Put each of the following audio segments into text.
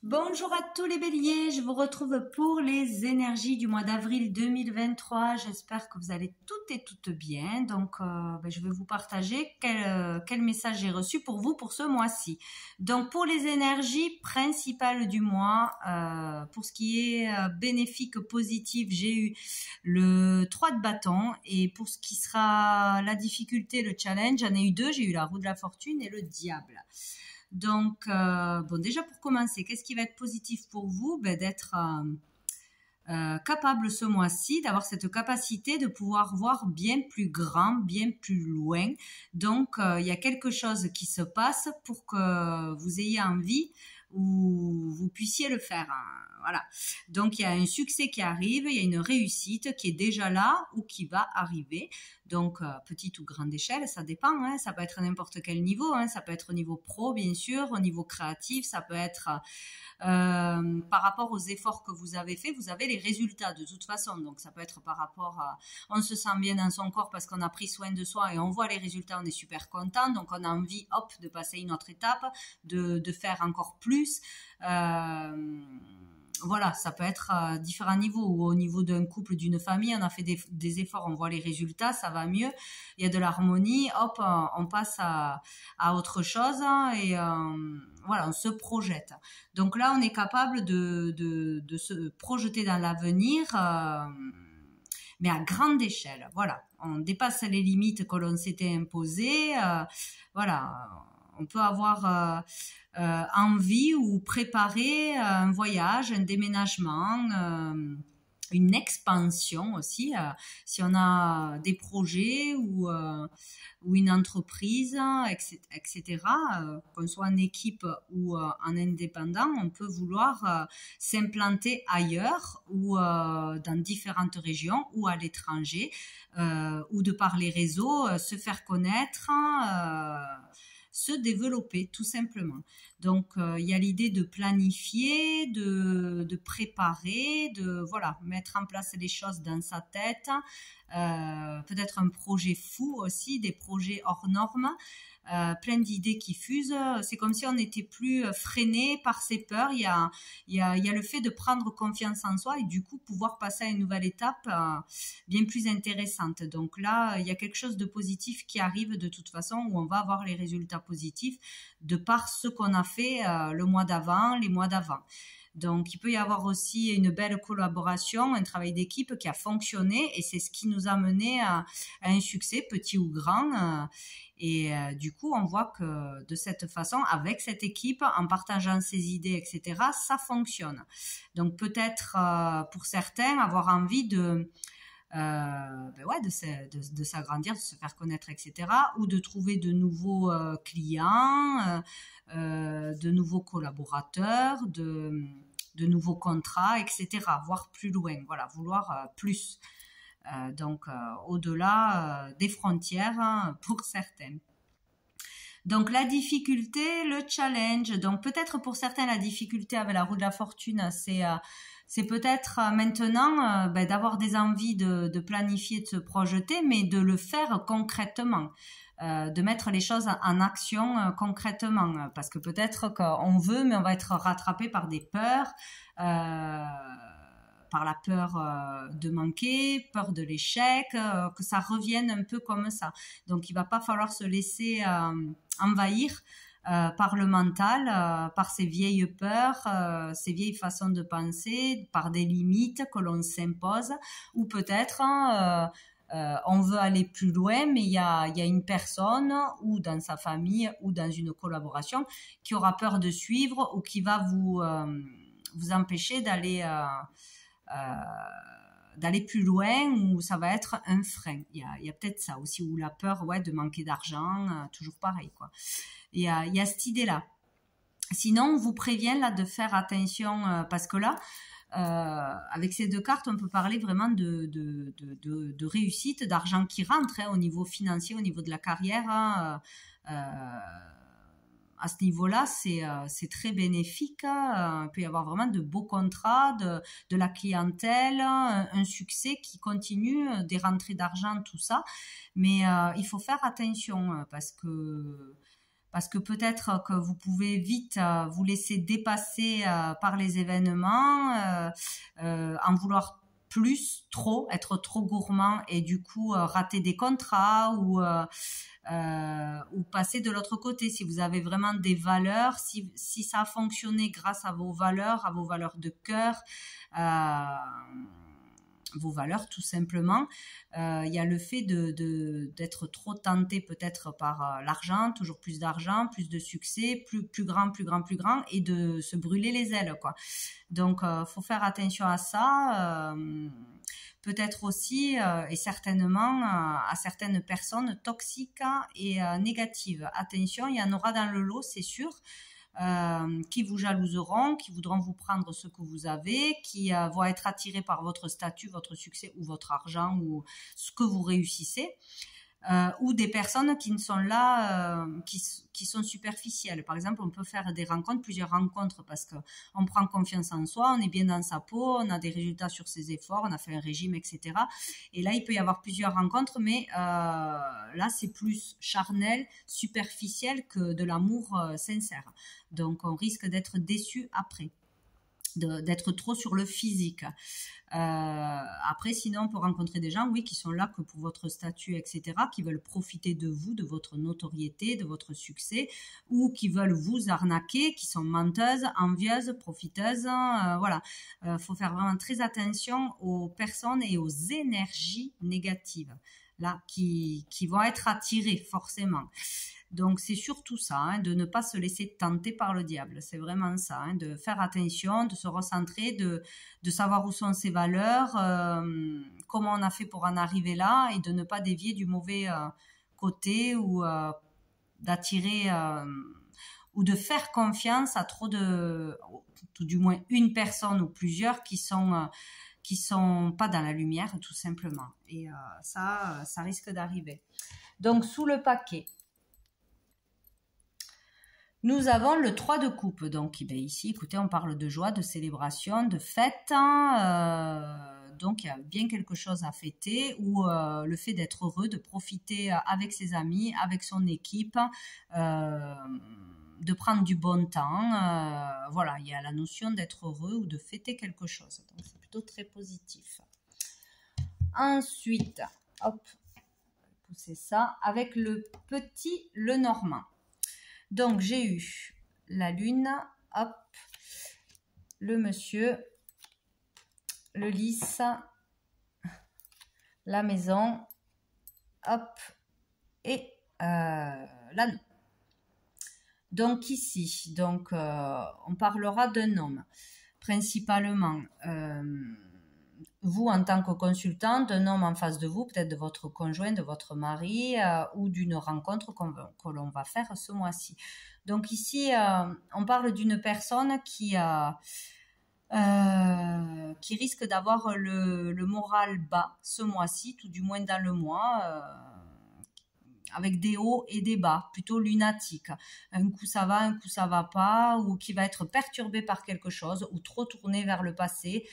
Bonjour à tous les béliers, je vous retrouve pour les énergies du mois d'avril 2023. J'espère que vous allez toutes et toutes bien. Donc, je vais vous partager quel message j'ai reçu pour vous pour ce mois-ci. Donc, pour les énergies principales du mois, pour ce qui est bénéfique, positif, j'ai eu le 3 de bâton. Et pour ce qui sera la difficulté, le challenge, j'en ai eu deux. J'ai eu la roue de la fortune et le diable. Donc, déjà pour commencer, qu'est-ce qui va être positif pour vous? D'être capable ce mois-ci, d'avoir cette capacité de pouvoir voir bien plus grand, bien plus loin. Donc, il y a quelque chose qui se passe pour que vous ayez envie ou vous puissiez le faire. Voilà. Donc, il y a un succès qui arrive, il y a une réussite qui est déjà là ou qui va arriver. Donc, petite ou grande échelle, ça dépend. Hein. Ça peut être à n'importe quel niveau. Hein. Ça peut être au niveau pro, bien sûr, au niveau créatif. Ça peut être par rapport aux efforts que vous avez faits. Vous avez les résultats de toute façon. Donc, ça peut être par rapport à... On se sent bien dans son corps parce qu'on a pris soin de soi et on voit les résultats, on est super content. Donc, on a envie, hop, de passer une autre étape, de faire encore plus. Voilà, ça peut être à différents niveaux. Ou au niveau d'un couple, d'une famille, on a fait des efforts, on voit les résultats, ça va mieux. Il y a de l'harmonie, hop, on passe à autre chose et voilà, on se projette. Donc là, on est capable de se projeter dans l'avenir, mais à grande échelle. Voilà, on dépasse les limites que l'on s'était imposées. Voilà. On peut avoir envie ou préparer un voyage, un déménagement, une expansion aussi. Si on a des projets ou une entreprise, etc. Qu'on soit en équipe ou en indépendant, on peut vouloir s'implanter ailleurs ou dans différentes régions ou à l'étranger ou de par les réseaux se faire connaître. Se développer tout simplement. Donc il y a l'idée de planifier, de préparer, de voilà mettre en place les choses dans sa tête, peut-être un projet fou aussi, des projets hors normes, plein d'idées qui fusent. C'est comme si on n'était plus freiné par ses peurs. Il y a le fait de prendre confiance en soi et du coup pouvoir passer à une nouvelle étape bien plus intéressante. Donc là, il y a quelque chose de positif qui arrive de toute façon où on va avoir les résultats positifs de par ce qu'on a fait le mois d'avant, les mois d'avant. Donc, il peut y avoir aussi une belle collaboration, un travail d'équipe qui a fonctionné et c'est ce qui nous a mené à un succès, petit ou grand. Du coup, on voit que de cette façon, avec cette équipe, en partageant ses idées, etc., ça fonctionne. Donc, peut-être pour certains, avoir envie de s'agrandir, de se faire connaître, etc., ou de trouver de nouveaux clients, de nouveaux collaborateurs, de nouveaux contrats, etc., voir plus loin, voilà, vouloir plus. Donc, au-delà des frontières, hein, pour certains. Donc, la difficulté, le challenge. Donc, peut-être pour certains, la difficulté avec la roue de la fortune, c'est peut-être maintenant d'avoir des envies de planifier, de se projeter, mais de le faire concrètement. De mettre les choses en action concrètement, parce que peut-être qu'on veut, mais on va être rattrapé par des peurs, par la peur de manquer, peur de l'échec, que ça revienne un peu comme ça. Donc il va pas falloir se laisser envahir par le mental, par ces vieilles peurs, ces vieilles façons de penser, par des limites que l'on s'impose, ou peut-être on veut aller plus loin, mais il y a une personne ou dans sa famille ou dans une collaboration qui aura peur de suivre ou qui va vous empêcher d'aller plus loin, ou ça va être un frein. Il y a peut-être ça aussi, ou la peur de manquer d'argent, toujours pareil quoi. Il y a cette idée-là. Sinon, on vous prévient là de faire attention parce que là, avec ces deux cartes, on peut parler vraiment de réussite, d'argent qui rentre au niveau financier, au niveau de la carrière. À ce niveau-là, c'est très bénéfique. Il peut y avoir vraiment de beaux contrats, de la clientèle, un succès qui continue, des rentrées d'argent, tout ça. Mais il faut faire attention parce parce que peut-être que vous pouvez vite vous laisser dépasser par les événements, en vouloir plus, trop, être trop gourmand et du coup rater des contrats ou passer de l'autre côté. Si vous avez vraiment des valeurs, si ça a fonctionné grâce à vos valeurs de cœur, vos valeurs tout simplement. Il y a le fait d'être trop tenté peut-être par l'argent, toujours plus d'argent, plus de succès, plus grand, et de se brûler les ailes, quoi. Donc, faut faire attention à ça. Peut-être aussi et certainement à certaines personnes toxiques et négatives. Attention, il y en aura dans le lot, c'est sûr. Qui vous jalouseront, qui voudront vous prendre ce que vous avez, qui vont être attirés par votre statut, votre succès ou votre argent ou ce que vous réussissez. Ou des personnes qui ne sont là, qui sont superficielles. Par exemple, on peut faire plusieurs rencontres parce qu'on prend confiance en soi, on est bien dans sa peau, on a des résultats sur ses efforts, on a fait un régime, etc. Et là, il peut y avoir plusieurs rencontres, mais là, c'est plus charnel, superficiel que de l'amour sincère. Donc, on risque d'être déçu après, d'être trop sur le physique. Après, sinon, on peut rencontrer des gens, oui, qui sont là que pour votre statut, etc., qui veulent profiter de vous, de votre notoriété, de votre succès, ou qui veulent vous arnaquer, qui sont menteuses, envieuses, profiteuses. Voilà. Faut faire vraiment très attention aux personnes et aux énergies négatives, là, qui vont être attirées, forcément. Donc, c'est surtout ça, hein, de ne pas se laisser tenter par le diable. C'est vraiment ça, hein, de faire attention, de se recentrer, de savoir où sont ses valeurs, comment on a fait pour en arriver là et de ne pas dévier du mauvais côté ou d'attirer ou de faire confiance à trop tout du moins une personne ou plusieurs qui sont pas dans la lumière, tout simplement. Et ça risque d'arriver. Donc, sous le paquet, nous avons le 3 de coupe. Donc, ici, écoutez, on parle de joie, de célébration, de fête. Donc, il y a bien quelque chose à fêter ou le fait d'être heureux, de profiter avec ses amis, avec son équipe, de prendre du bon temps. Voilà, il y a la notion d'être heureux ou de fêter quelque chose. Donc, c'est plutôt très positif. Ensuite, hop, pousser ça avec le Normand. Donc, j'ai eu la lune, hop, le monsieur, le lys, la maison, hop, et l'anneau. Donc, ici, on parlera d'un homme, principalement vous en tant que consultant, d'un homme en face de vous, peut-être de votre conjoint, de votre mari ou d'une rencontre que l'on va faire ce mois-ci. Donc ici, on parle d'une personne qui risque d'avoir le moral bas ce mois-ci, tout du moins dans le mois, avec des hauts et des bas, plutôt lunatiques. Un coup ça va pas, ou qui va être perturbé par quelque chose, ou trop tourné vers le passé,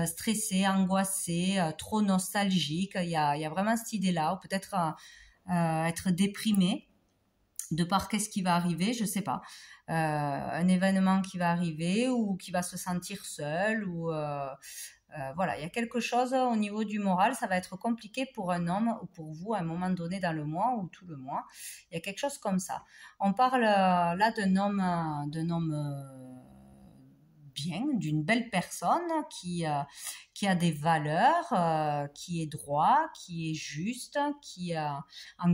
stressé, angoissé, trop nostalgique. Il y a vraiment cette idée-là, ou peut-être être déprimé de par qu'est-ce qui va arriver, je sais pas. Un événement qui va arriver ou qui va se sentir seul ou voilà, il y a quelque chose au niveau du moral, ça va être compliqué pour un homme ou pour vous à un moment donné dans le mois ou tout le mois. Il y a quelque chose comme ça. On parle là d'un homme bien, d'une belle personne qui a des valeurs, qui est droit, qui est juste, en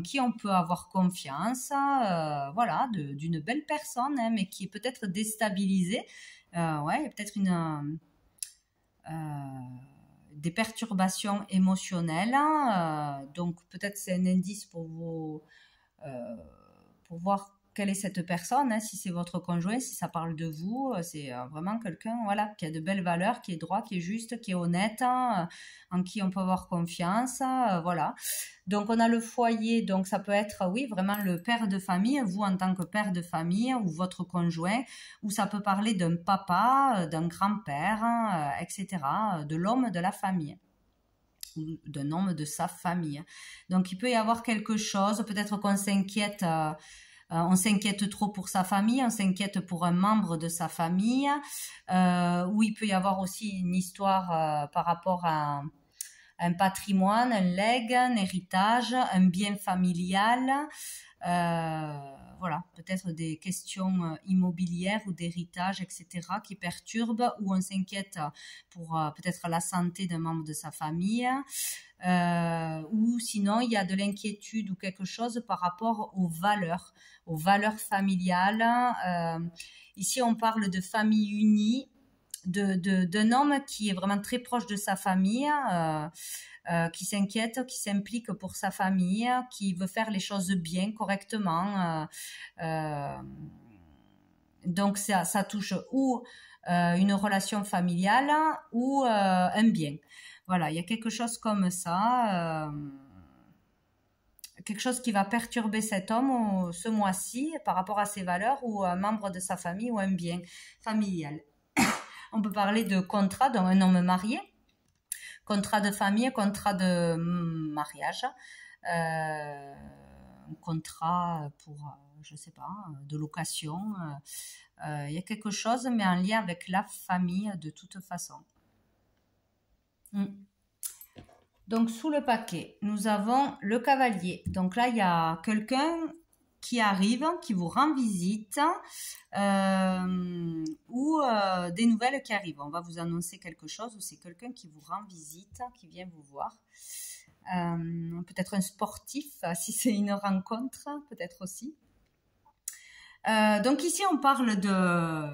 qui on peut avoir confiance, voilà, d'une belle personne, hein, mais qui est peut-être déstabilisée. Ouais, il y a peut-être des perturbations émotionnelles, donc peut-être c'est un indice pour voir quelle est cette personne, hein, si c'est votre conjoint, si ça parle de vous, c'est vraiment quelqu'un, voilà, qui a de belles valeurs, qui est droit, qui est juste, qui est honnête, hein, en qui on peut avoir confiance, voilà. Donc on a le foyer, donc ça peut être, oui, vraiment le père de famille, vous en tant que père de famille ou votre conjoint, ou ça peut parler d'un papa, d'un grand-père, etc., de l'homme de la famille ou d'un homme de sa famille. Donc il peut y avoir quelque chose, peut-être qu'on s'inquiète on s'inquiète trop pour sa famille, on s'inquiète pour un membre de sa famille, où il peut y avoir aussi une histoire par rapport à un patrimoine, un legs, un héritage, un bien familial, voilà, peut-être des questions immobilières ou d'héritage, etc., qui perturbent, ou on s'inquiète pour peut-être la santé d'un membre de sa famille, ou sinon il y a de l'inquiétude ou quelque chose par rapport aux valeurs familiales. Ici, on parle de famille unie, d'un homme qui est vraiment très proche de sa famille, qui s'inquiète, qui s'implique pour sa famille, qui veut faire les choses bien, correctement. Donc ça touche ou une relation familiale ou un bien. Voilà, il y a quelque chose comme ça. Quelque chose qui va perturber cet homme ce mois-ci par rapport à ses valeurs ou un membre de sa famille ou un bien familial. On peut parler de contrat d'un homme marié, contrat de famille, contrat de mariage, un contrat pour, je sais pas, de location. Il y a quelque chose, mais en lien avec la famille de toute façon. Donc, sous le paquet, nous avons le cavalier. Donc là, il y a quelqu'un qui arrive, qui vous rend visite, ou des nouvelles qui arrivent. On va vous annoncer quelque chose, ou c'est quelqu'un qui vous rend visite, qui vient vous voir. Peut-être un sportif, si c'est une rencontre, peut-être aussi. Donc ici, on parle de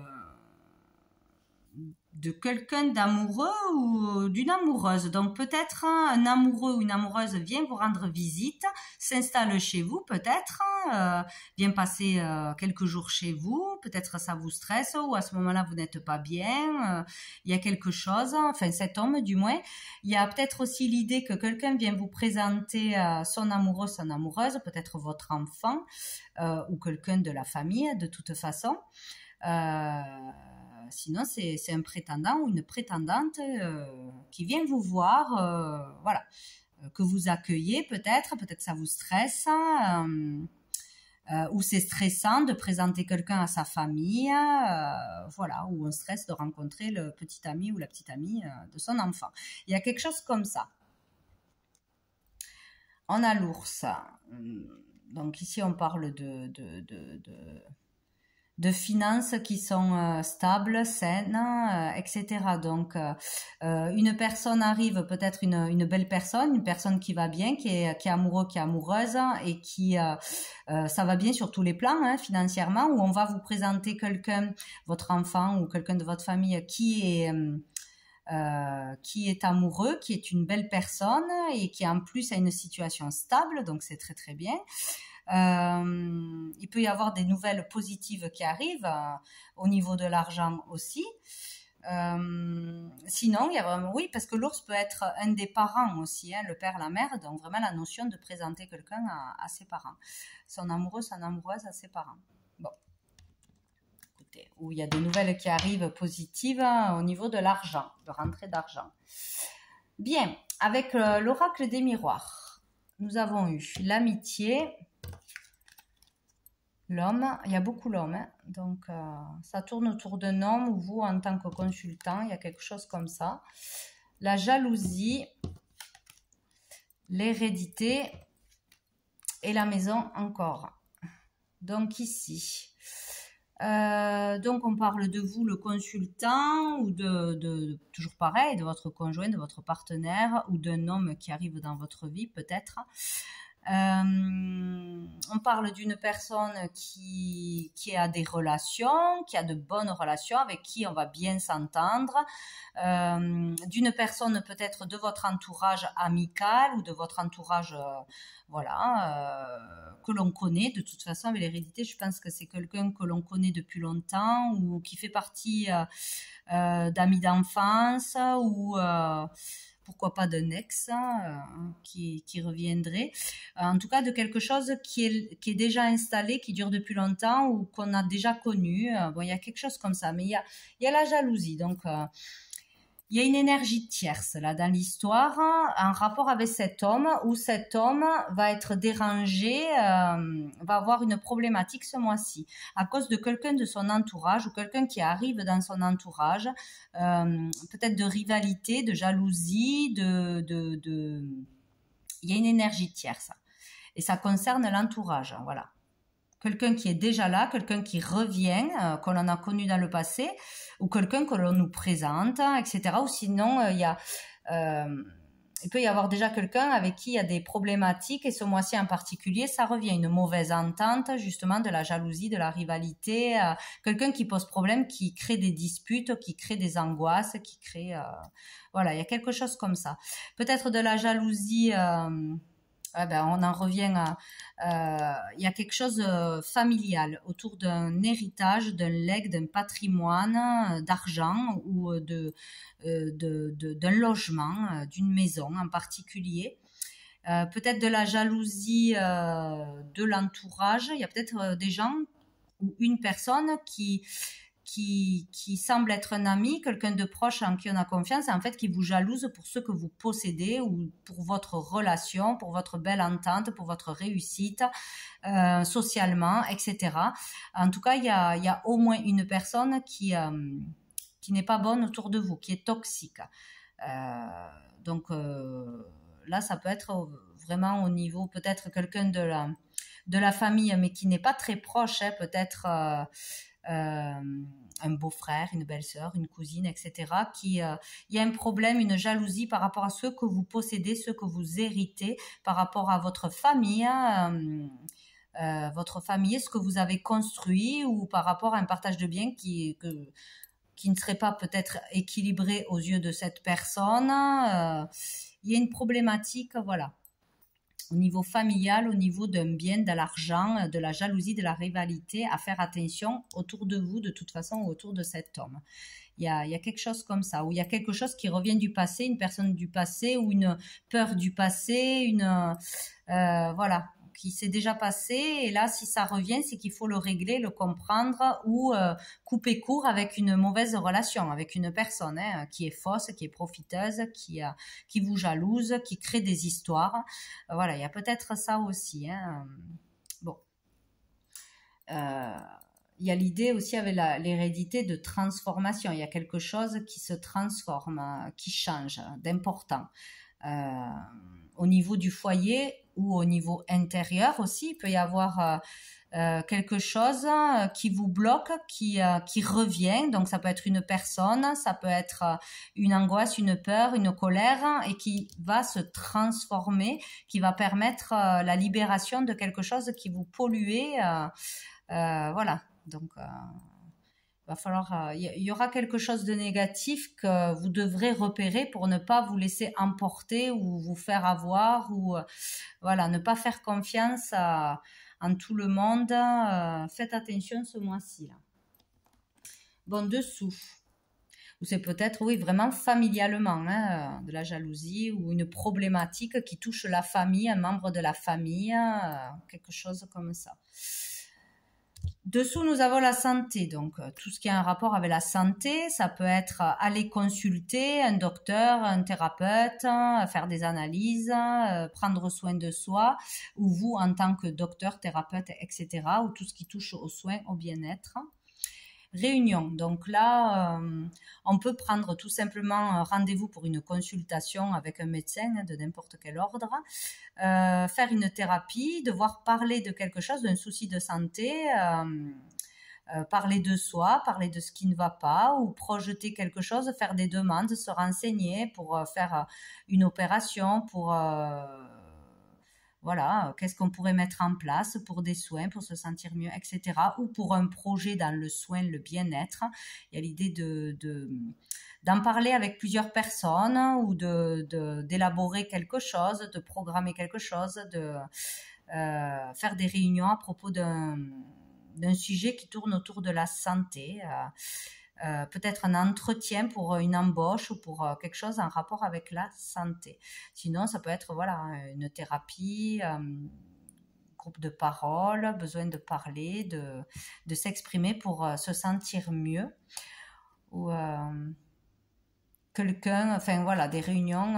quelqu'un d'amoureux ou d'une amoureuse. Donc peut-être un amoureux ou une amoureuse vient vous rendre visite, s'installe chez vous peut-être, vient passer quelques jours chez vous, peut-être ça vous stresse ou à ce moment-là vous n'êtes pas bien, il y a quelque chose, enfin cet homme du moins. Il y a peut-être aussi l'idée que quelqu'un vient vous présenter son amoureux, son amoureuse, peut-être votre enfant ou quelqu'un de la famille de toute façon. Sinon, c'est un prétendant ou une prétendante qui vient vous voir, voilà, que vous accueillez peut-être ça vous stresse, ou c'est stressant de présenter quelqu'un à sa famille, voilà, ou on stresse de rencontrer le petit ami ou la petite amie de son enfant. Il y a quelque chose comme ça. On a l'ours. Donc ici, on parle de finances qui sont stables, saines, etc. Donc, une personne arrive, peut-être une belle personne, une personne qui va bien, qui est amoureux, qui est amoureuse, et qui ça va bien sur tous les plans, hein, financièrement, où on va vous présenter quelqu'un, votre enfant ou quelqu'un de votre famille qui est amoureux, qui est une belle personne et qui en plus a une situation stable, donc c'est très très bien. Il peut y avoir des nouvelles positives qui arrivent au niveau de l'argent aussi. Sinon, il y a vraiment, oui, parce que l'ours peut être un des parents aussi, hein, le père, la mère, donc vraiment la notion de présenter quelqu'un à ses parents, son amoureux, son amoureuse à ses parents. Bon, écoutez, où il y a des nouvelles qui arrivent positives au niveau de l'argent, de rentrée d'argent. Bien, avec l'oracle des miroirs, nous avons eu l'amitié. L'homme, il y a beaucoup l'homme, hein. Donc ça tourne autour d'un homme ou vous en tant que consultant, il y a quelque chose comme ça. La jalousie, l'hérédité et la maison encore. Donc ici, donc on parle de vous le consultant ou toujours pareil, de votre conjoint, de votre partenaire ou d'un homme qui arrive dans votre vie peut-être. On parle d'une personne qui a des relations, qui a de bonnes relations, avec qui on va bien s'entendre, d'une personne peut-être de votre entourage amical ou de votre entourage, que l'on connaît. De toute façon, avec l'hérédité, je pense que c'est quelqu'un que l'on connaît depuis longtemps ou qui fait partie d'amis d'enfance ou pourquoi pas d'un ex qui reviendrait. En tout cas, de quelque chose qui est déjà installé, qui dure depuis longtemps ou qu'on a déjà connu. Bon, il y a quelque chose comme ça. Mais il y a la jalousie. Donc, Il y a une énergie tierce là dans l'histoire, en rapport avec cet homme, où cet homme va être dérangé, va avoir une problématique ce mois-ci à cause de quelqu'un de son entourage ou quelqu'un qui arrive dans son entourage, peut-être de rivalité, de jalousie, il y a une énergie tierce et ça concerne l'entourage, voilà. Quelqu'un qui est déjà là, quelqu'un qui revient, qu'on en a connu dans le passé, ou quelqu'un que l'on nous présente, etc. Ou sinon, il peut y avoir déjà quelqu'un avec qui il y a des problématiques, et ce mois-ci en particulier, ça revient, une mauvaise entente, justement, de la jalousie, de la rivalité, quelqu'un qui pose problème, qui crée des disputes, qui crée des angoisses, qui crée... voilà, il y a quelque chose comme ça. Peut-être de la jalousie... on en revient à... il y a quelque chose familial autour d'un héritage, d'un legs, d'un patrimoine, d'argent ou d'un logement, d'une maison en particulier. Peut-être de la jalousie de l'entourage. Il y a peut-être des gens ou une personne qui semble être un ami, quelqu'un de proche en qui on a confiance, et en fait qui vous jalouse pour ce que vous possédez ou pour votre relation, pour votre belle entente, pour votre réussite socialement, etc. En tout cas, il y a au moins une personne qui n'est pas bonne autour de vous, qui est toxique. Donc là, ça peut être vraiment au niveau, peut-être quelqu'un de la famille, mais qui n'est pas très proche, hein, peut-être... un beau-frère, une belle-sœur, une cousine, etc. Il y a un problème, une jalousie par rapport à ce que vous possédez, ce que vous héritez, par rapport à votre famille, ce que vous avez construit, ou par rapport à un partage de biens qui ne serait pas peut-être équilibré aux yeux de cette personne. Il y a une problématique, voilà, au niveau familial, au niveau d'un bien, de l'argent, de la jalousie, de la rivalité, à faire attention autour de vous, de toute façon, autour de cet homme. Il y a quelque chose comme ça, où il y a quelque chose qui revient du passé, une personne du passé, ou une peur du passé, voilà, qui s'est déjà passé, et là, si ça revient, c'est qu'il faut le régler, le comprendre, ou couper court avec une mauvaise relation, avec une personne qui est fausse, qui est profiteuse, qui vous jalouse, qui crée des histoires. Voilà, il y a peut-être ça aussi. Bon. Il y a l'idée aussi avec l'hérédité de transformation. Il y a quelque chose qui se transforme, qui change, d'important. Au niveau du foyer ou au niveau intérieur aussi, il peut y avoir quelque chose qui vous bloque, qui revient. Donc ça peut être une personne, ça peut être une angoisse, une peur, une colère, et qui va se transformer, qui va permettre la libération de quelque chose qui vous polluait. Voilà, donc va falloir, il y aura quelque chose de négatif que vous devrez repérer pour ne pas vous laisser emporter ou vous faire avoir, ou voilà, ne pas faire confiance en tout le monde. Faites attention ce mois-ci là. Bon, dessous, ou c'est peut-être, oui, vraiment familialement, de la jalousie ou une problématique qui touche la famille, un membre de la famille, quelque chose comme ça. Dessous, nous avons la santé, donc tout ce qui a un rapport avec la santé, ça peut être aller consulter un docteur, un thérapeute, faire des analyses, prendre soin de soi, ou vous en tant que docteur, thérapeute, etc., ou tout ce qui touche aux soins, au bien-être. Réunion, donc là, on peut prendre tout simplement rendez-vous pour une consultation avec un médecin de n'importe quel ordre, faire une thérapie, devoir parler de quelque chose, d'un souci de santé, parler de soi, parler de ce qui ne va pas, ou projeter quelque chose, faire des demandes, se renseigner pour faire une opération, pour... voilà, qu'est-ce qu'on pourrait mettre en place pour des soins, pour se sentir mieux, etc. Ou pour un projet dans le soin, le bien-être. Il y a l'idée d'en parler avec plusieurs personnes, ou d'élaborer quelque chose, de programmer quelque chose, de faire des réunions à propos d'un sujet qui tourne autour de la santé. Peut-être un entretien pour une embauche ou pour quelque chose en rapport avec la santé. Sinon, ça peut être voilà, une thérapie, groupe de parole, besoin de parler, de s'exprimer pour se sentir mieux. Ou quelqu'un, enfin voilà, des réunions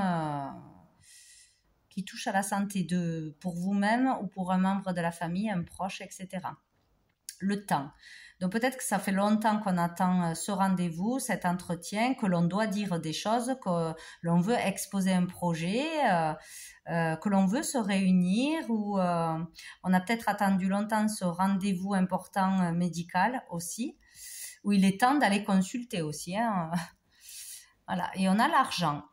qui touchent à la santé pour vous-même ou pour un membre de la famille, un proche, etc. Le temps. Donc peut-être que ça fait longtemps qu'on attend ce rendez-vous, cet entretien, que l'on doit dire des choses, que l'on veut exposer un projet, que l'on veut se réunir, ou on a peut-être attendu longtemps ce rendez-vous important médical aussi, où il est temps d'aller consulter aussi. Hein. Voilà. Et on a l'argent.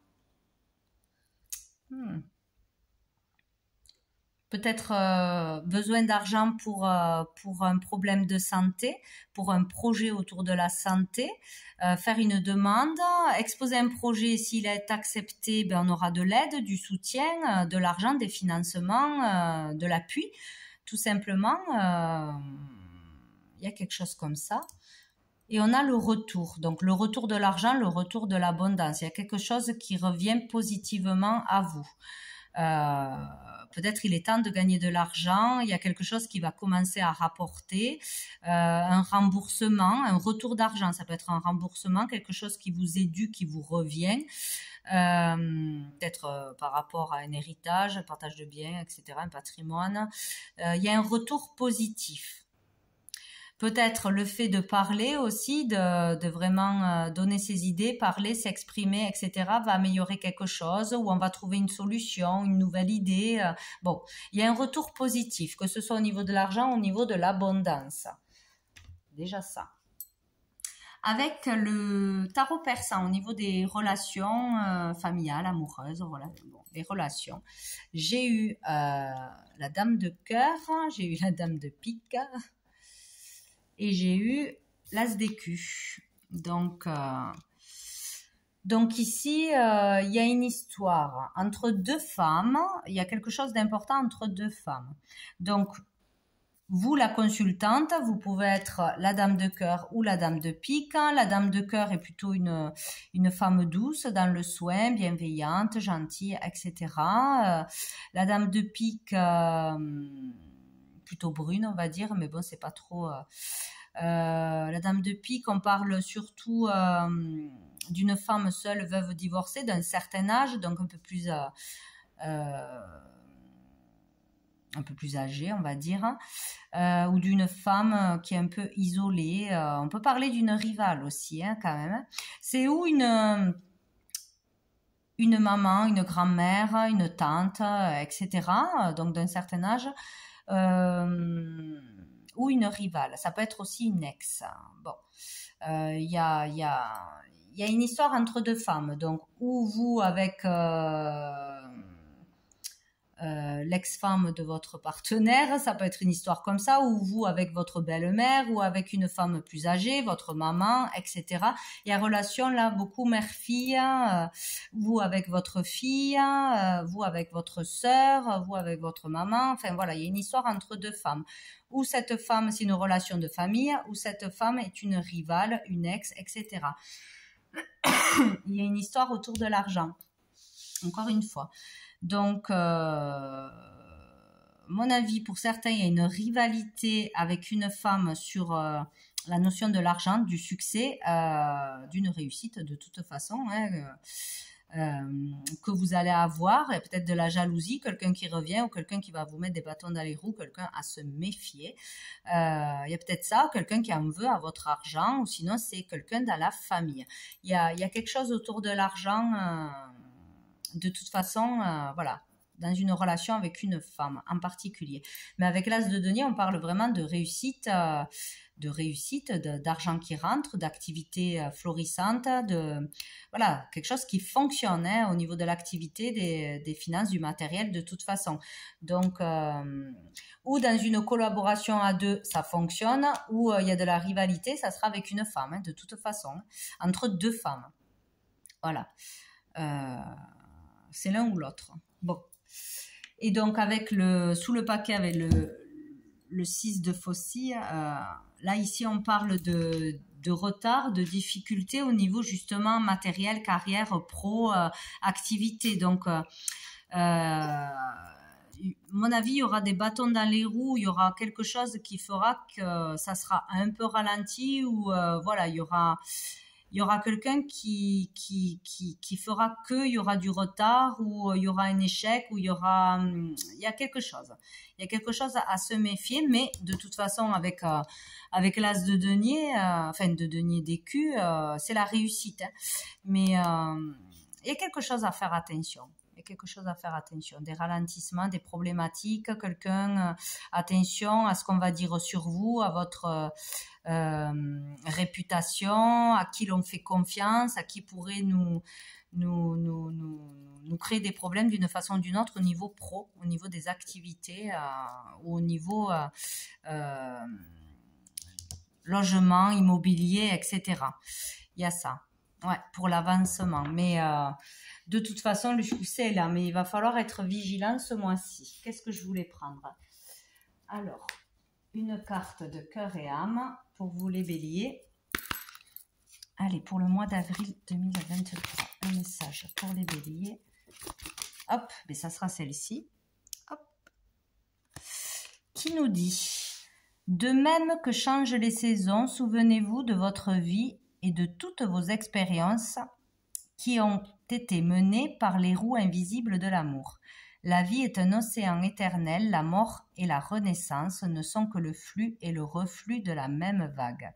Peut-être besoin d'argent pour un problème de santé, pour un projet autour de la santé, faire une demande, exposer un projet, s'il est accepté, ben, on aura de l'aide, du soutien, de l'argent, des financements, de l'appui, tout simplement. Il y a quelque chose comme ça. Et on a le retour, donc le retour de l'argent, le retour de l'abondance. Il y a quelque chose qui revient positivement à vous. Peut-être il est temps de gagner de l'argent, il y a quelque chose qui va commencer à rapporter, un remboursement, un retour d'argent, ça peut être un remboursement, quelque chose qui vous est dû, qui vous revient, peut-être par rapport à un héritage, un partage de biens, etc., un patrimoine. Il y a un retour positif. Peut-être le fait de parler aussi, de vraiment donner ses idées, parler, s'exprimer, etc., va améliorer quelque chose, ou on va trouver une solution, une nouvelle idée. Bon, il y a un retour positif, que ce soit au niveau de l'argent, au niveau de l'abondance. Déjà ça. Avec le tarot persan, au niveau des relations familiales, amoureuses, voilà, bon, les relations, j'ai eu la dame de cœur, j'ai eu la dame de pique, et j'ai eu l'as d'écu. Donc ici, il y a une histoire entre deux femmes. Il y a quelque chose d'important entre deux femmes. Donc, vous, la consultante, vous pouvez être la dame de cœur ou la dame de pique. La dame de cœur est plutôt une femme douce, dans le soin, bienveillante, gentille, etc. La dame de pique... plutôt brune, on va dire, mais bon, c'est pas trop... la dame de pique, on parle surtout d'une femme seule, veuve, divorcée, d'un certain âge, donc un peu plus âgée, on va dire, ou d'une femme qui est un peu isolée. On peut parler d'une rivale aussi, hein, quand même. C'est où une maman, une grand-mère, une tante, etc., donc d'un certain âge, ou une rivale. Ça peut être aussi une ex. Bon, il y a une histoire entre deux femmes. Donc, ou vous avec l'ex-femme de votre partenaire, ça peut être une histoire comme ça, ou vous avec votre belle-mère, ou avec une femme plus âgée, votre maman, etc. Il y a relation là beaucoup mère-fille, vous avec votre fille, vous avec votre sœur, vous avec votre maman, enfin voilà, il y a une histoire entre deux femmes. Ou cette femme, c'est une relation de famille, ou cette femme est une rivale, une ex, etc. Il y a une histoire autour de l'argent, encore une fois. Donc, mon avis, pour certains, il y a une rivalité avec une femme sur la notion de l'argent, du succès, d'une réussite de toute façon, hein, que vous allez avoir, et peut-être de la jalousie, quelqu'un qui revient ou quelqu'un qui va vous mettre des bâtons dans les roues, quelqu'un à se méfier. Il y a peut-être ça, quelqu'un qui en veut à votre argent, ou sinon c'est quelqu'un dans la famille. Il y a quelque chose autour de l'argent... de toute façon, voilà, dans une relation avec une femme en particulier. Mais avec l'as de denier, on parle vraiment de réussite, d'argent qui rentre, d'activité florissante, voilà, quelque chose qui fonctionne hein, au niveau de l'activité, des finances, du matériel, de toute façon. Donc, ou dans une collaboration à deux, ça fonctionne, ou il y a de la rivalité, ça sera avec une femme, hein, de toute façon, entre deux femmes. Voilà. C'est l'un ou l'autre. Bon. Et donc, sous le paquet, avec le 6 de faucille, là, ici, on parle de retard, de difficulté au niveau, justement, matériel, carrière, pro, activité. Donc, mon avis, il y aura des bâtons dans les roues, il y aura quelque chose qui fera que ça sera un peu ralenti, ou voilà, il y aura il y aura quelqu'un qui fera qu'il y aura du retard ou il y aura un échec ou il y a quelque chose. Il y a quelque chose à se méfier, mais de toute façon, avec l'as de denier, enfin de denier d'écu, c'est la réussite. Hein. Mais il y a quelque chose à faire attention. Il y a quelque chose à faire attention. Des ralentissements, des problématiques, quelqu'un, attention à ce qu'on va dire sur vous, à votre réputation, à qui l'on fait confiance, à qui pourrait nous créer des problèmes d'une façon ou d'une autre au niveau pro, au niveau des activités, ou au niveau logement, immobilier, etc. Il y a ça. Ouais, pour l'avancement. Mais de toute façon, le succès est là. Mais il va falloir être vigilant ce mois-ci. Qu'est-ce que je voulais prendre? Alors, une carte de cœur et âme pour vous les béliers. Allez, pour le mois d'avril 2023, un message pour les béliers. Hop, mais ça sera celle-ci. Hop. Qui nous dit: de même que changent les saisons, souvenez-vous de votre vie et de toutes vos expériences qui ont été menées par les roues invisibles de l'amour. La vie est un océan éternel, la mort et la renaissance ne sont que le flux et le reflux de la même vague.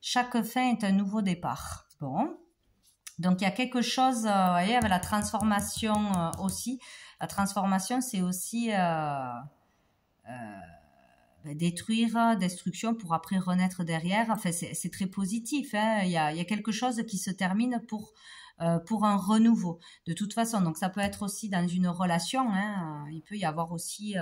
Chaque fin est un nouveau départ. Bon, donc il y a quelque chose, vous voyez, avec la transformation aussi. La transformation, c'est aussi détruire, destruction pour après renaître derrière. Enfin, c'est très positif. Hein. Il y a quelque chose qui se termine pour un renouveau. De toute façon, donc ça peut être aussi dans une relation. Hein. Il peut y avoir aussi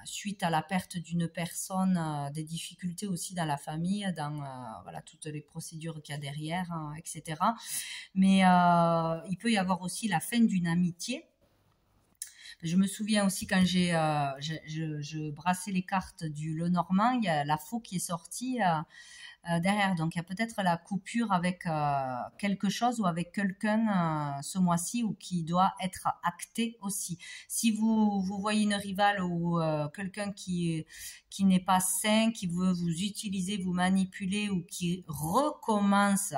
suite à la perte d'une personne, des difficultés aussi dans la famille, dans voilà toutes les procédures qu'il y a derrière, etc. Mais il peut y avoir aussi la fin d'une amitié. Je me souviens aussi quand je brassais les cartes du Lenormand, il y a la faux qui est sortie derrière. Donc il y a peut-être la coupure avec quelque chose ou avec quelqu'un ce mois-ci ou qui doit être acté aussi. Si vous voyez une rivale ou quelqu'un qui n'est pas sain, qui veut vous utiliser, vous manipuler ou qui recommence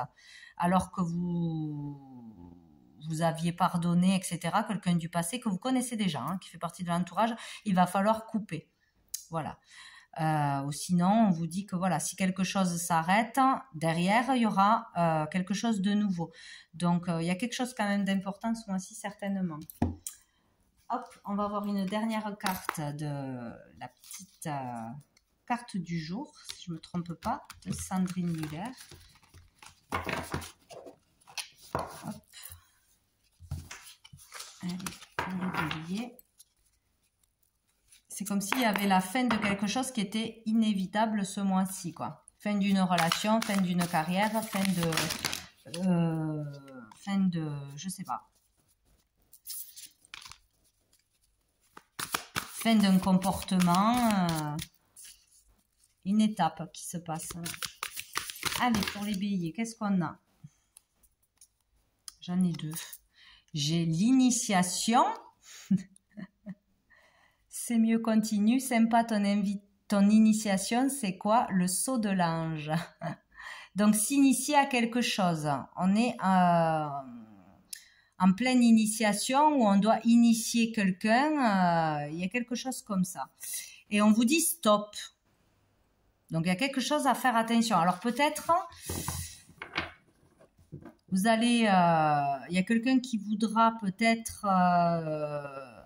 alors que vous aviez pardonné, etc., quelqu'un du passé que vous connaissez déjà, hein, qui fait partie de l'entourage, il va falloir couper. Voilà. Ou sinon, on vous dit que voilà, si quelque chose s'arrête, derrière, il y aura quelque chose de nouveau. Donc, il y a quelque chose quand même d'important ce mois-ci, certainement. Hop, on va voir une dernière carte de la petite carte du jour, si je ne me trompe pas, de Sandrine Muller. Hop. Allez, pour les béliers. C'est comme s'il y avait la fin de quelque chose qui était inévitable ce mois-ci, quoi. Fin d'une relation, fin d'une carrière, fin de, je sais pas. Fin d'un comportement, une étape qui se passe. Allez, pour les béliers, qu'est-ce qu'on a? J'en ai deux. J'ai l'initiation. C'est mieux continue. Sympa ton initiation. C'est quoi? Le saut de l'ange. Donc, s'initier à quelque chose. On est en pleine initiation où on doit initier quelqu'un. Il y a quelque chose comme ça. Et on vous dit stop. Donc, il y a quelque chose à faire attention. Alors, peut-être... Vous allez, il y a quelqu'un qui voudra peut-être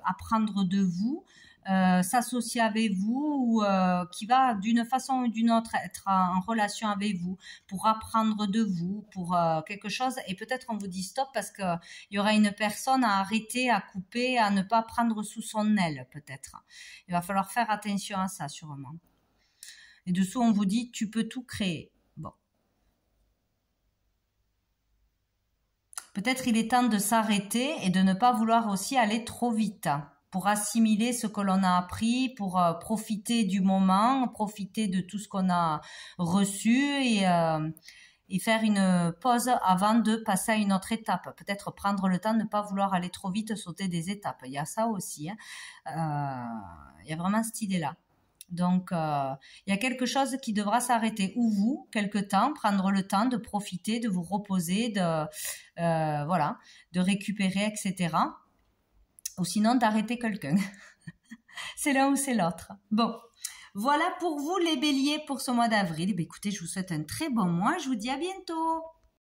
apprendre de vous, s'associer avec vous, ou qui va d'une façon ou d'une autre être en relation avec vous pour apprendre de vous, pour quelque chose. Et peut-être on vous dit stop parce que il y aura une personne à arrêter, à couper, à ne pas prendre sous son aile peut-être. Il va falloir faire attention à ça sûrement. Et dessous on vous dit tu peux tout créer. Bon. Peut-être il est temps de s'arrêter et de ne pas vouloir aussi aller trop vite pour assimiler ce que l'on a appris, pour profiter du moment, profiter de tout ce qu'on a reçu et faire une pause avant de passer à une autre étape. Peut-être prendre le temps de ne pas vouloir aller trop vite, sauter des étapes. Il y a ça aussi. Hein. Il y a vraiment cette idée-là. Donc, il y a quelque chose qui devra s'arrêter. Ou vous, quelque temps, prendre le temps de profiter, de vous reposer, voilà, de récupérer, etc. Ou sinon d'arrêter quelqu'un. C'est l'un ou c'est l'autre. Bon, voilà pour vous les béliers pour ce mois d'avril. Eh bien, écoutez, je vous souhaite un très bon mois. Je vous dis à bientôt.